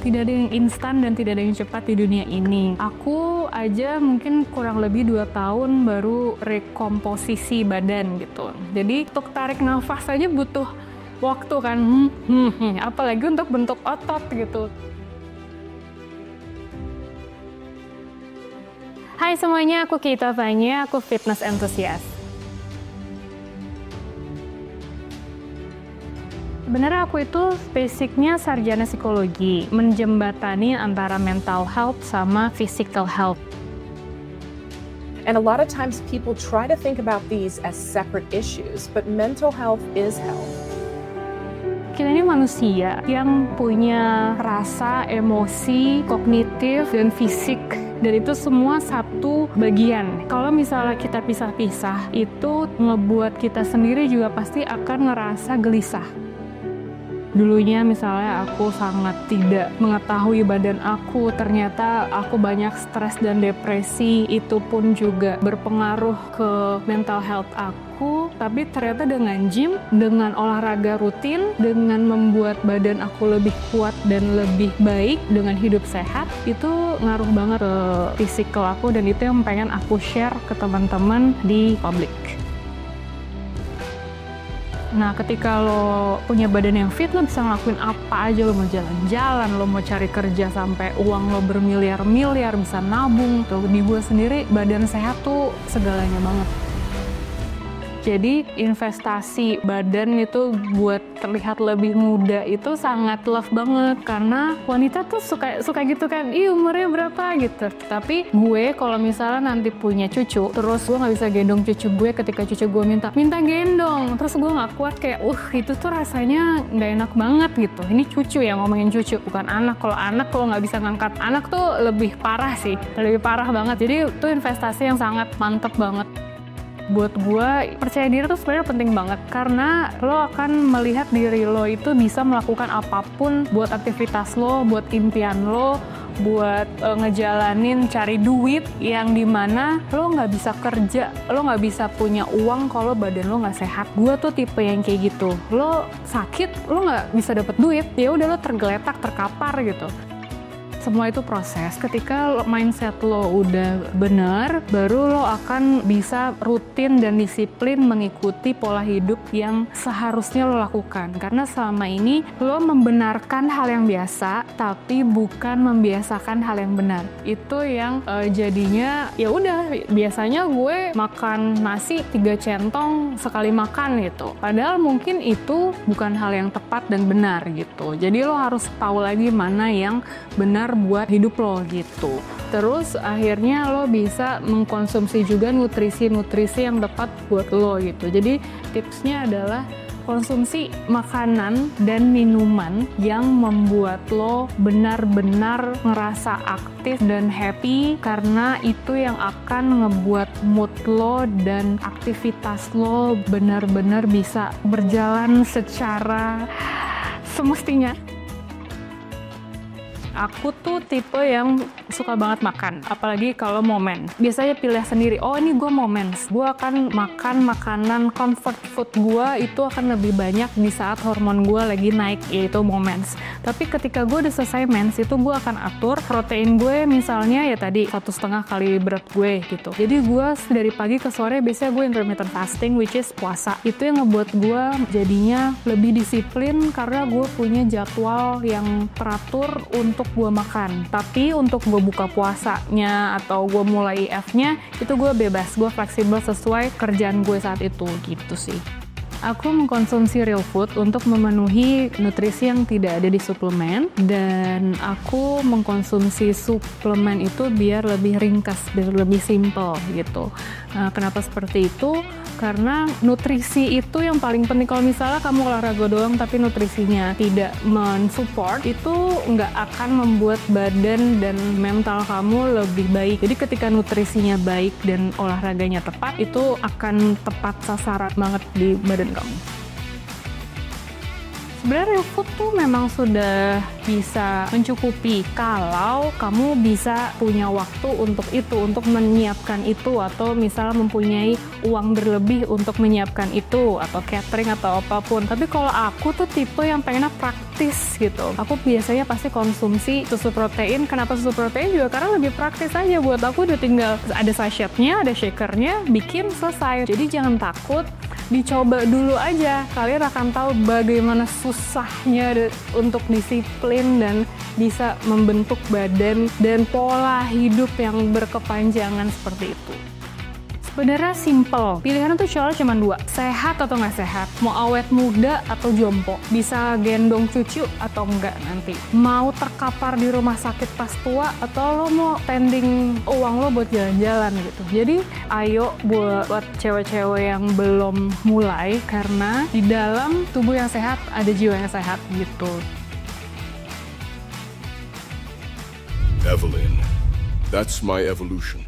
Tidak ada yang instan dan tidak ada yang cepat di dunia ini. Aku aja mungkin kurang lebih 2 tahun baru rekomposisi badan gitu. Jadi untuk tarik nafas aja butuh waktu kan. Apalagi untuk bentuk otot gitu. Hai semuanya, aku Keita Fanya, aku fitness enthusiast. Sebenarnya aku itu basicnya sarjana psikologi, menjembatani antara mental health sama physical health. And a lot of times people try to think about these as separate issues, but mental health is health. Kita ini manusia yang punya rasa, emosi, kognitif, dan fisik. Dan itu semua satu bagian. Kalau misalnya kita pisah-pisah, itu ngebuat kita sendiri juga pasti akan ngerasa gelisah. Dulunya misalnya aku sangat tidak mengetahui badan aku, ternyata aku banyak stres dan depresi, itu pun juga berpengaruh ke mental health aku. Tapi ternyata dengan gym, dengan olahraga rutin, dengan membuat badan aku lebih kuat dan lebih baik, dengan hidup sehat, itu ngaruh banget ke physical aku, dan itu yang pengen aku share ke teman-teman di publik. Nah, ketika lo punya badan yang fit, lo bisa ngelakuin apa aja. Lo mau jalan-jalan, lo mau cari kerja sampai uang lo bermiliar-miliar, bisa nabung. Tuh, di gue sendiri, badan sehat tuh segalanya banget. Jadi investasi badan itu buat terlihat lebih muda itu sangat love banget, karena wanita tuh suka gitu kan, umurnya berapa gitu. Tapi gue kalau misalnya nanti punya cucu, terus gue nggak bisa gendong cucu gue ketika cucu gue minta gendong, terus gue nggak kuat, kayak itu tuh rasanya nggak enak banget gitu. Ini cucu ya, ngomongin cucu, bukan anak. Kalau nggak bisa ngangkat anak tuh lebih parah sih, lebih parah banget. Jadi itu investasi yang sangat mantep banget. Buat gue, percaya diri tuh sebenarnya penting banget, karena lo akan melihat diri lo itu bisa melakukan apapun buat aktivitas lo, buat impian lo, buat ngejalanin cari duit yang dimana lo nggak bisa kerja, lo nggak bisa punya uang kalau badan lo nggak sehat. Gue tuh tipe yang kayak gitu. Lo sakit, lo nggak bisa dapet duit, ya udah lo tergeletak, terkapar gitu. Semua itu proses. Ketika mindset lo udah benar, baru lo akan bisa rutin dan disiplin mengikuti pola hidup yang seharusnya lo lakukan. Karena selama ini lo membenarkan hal yang biasa, tapi bukan membiasakan hal yang benar. Itu yang jadinya ya udah, biasanya gue makan nasi 3 centong sekali makan gitu. Padahal mungkin itu bukan hal yang tepat dan benar gitu. Jadi lo harus tahu lagi mana yang benar buat hidup lo gitu. Terus akhirnya lo bisa mengkonsumsi juga nutrisi-nutrisi yang tepat buat lo gitu. Jadi tipsnya adalah konsumsi makanan dan minuman yang membuat lo benar-benar ngerasa aktif dan happy, karena itu yang akan ngebuat mood lo dan aktivitas lo benar-benar bisa berjalan secara semestinya. Aku tuh tipe yang suka banget makan, apalagi kalau momen. Biasanya pilih sendiri, ini gue mau mens. Gue akan makan makanan comfort food gue, itu akan lebih banyak di saat hormon gue lagi naik, yaitu mau mens. Tapi ketika gue udah selesai mens, itu gue akan atur protein gue, misalnya ya tadi 1,5 kali berat gue gitu. Jadi gue dari pagi ke sore biasanya gue intermittent fasting, which is puasa. Itu yang ngebuat gue jadinya lebih disiplin, karena gue punya jadwal yang teratur untuk gue makan. Tapi untuk gue buka puasanya atau gue mulai IF-nya, itu gue bebas, gue fleksibel sesuai kerjaan gue saat itu gitu sih. Aku mengkonsumsi real food untuk memenuhi nutrisi yang tidak ada di suplemen, dan aku mengkonsumsi suplemen itu biar lebih ringkas, biar lebih simple gitu. Kenapa seperti itu? Karena nutrisi itu yang paling penting. Kalau misalnya kamu olahraga doang tapi nutrisinya tidak mensupport, itu nggak akan membuat badan dan mental kamu lebih baik. Jadi ketika nutrisinya baik dan olahraganya tepat, itu akan tepat sasaran banget di badan kamu. Sebenarnya real food tuh memang sudah bisa mencukupi kalau kamu bisa punya waktu untuk itu, untuk menyiapkan itu, atau misalnya mempunyai uang berlebih untuk menyiapkan itu, atau catering atau apapun. Tapi kalau aku tuh tipe yang pengennya praktis. praktis gitu. Aku biasanya pasti konsumsi susu protein. Kenapa susu protein juga? Karena lebih praktis aja buat aku, udah tinggal ada sachetnya, ada shakernya, bikin selesai. Jadi jangan takut, dicoba dulu aja. Kalian akan tahu bagaimana susahnya untuk disiplin dan bisa membentuk badan dan pola hidup yang berkepanjangan seperti itu. Sebenarnya simple, pilihannya tuh cuma dua, sehat atau nggak sehat, mau awet muda atau jompo, bisa gendong cucu atau enggak nanti, mau terkapar di rumah sakit pas tua atau lo mau spending uang lo buat jalan-jalan gitu. Jadi ayo buat cewek-cewek yang belum mulai, karena di dalam tubuh yang sehat ada jiwa yang sehat gitu. Evelyn, that's my evolution.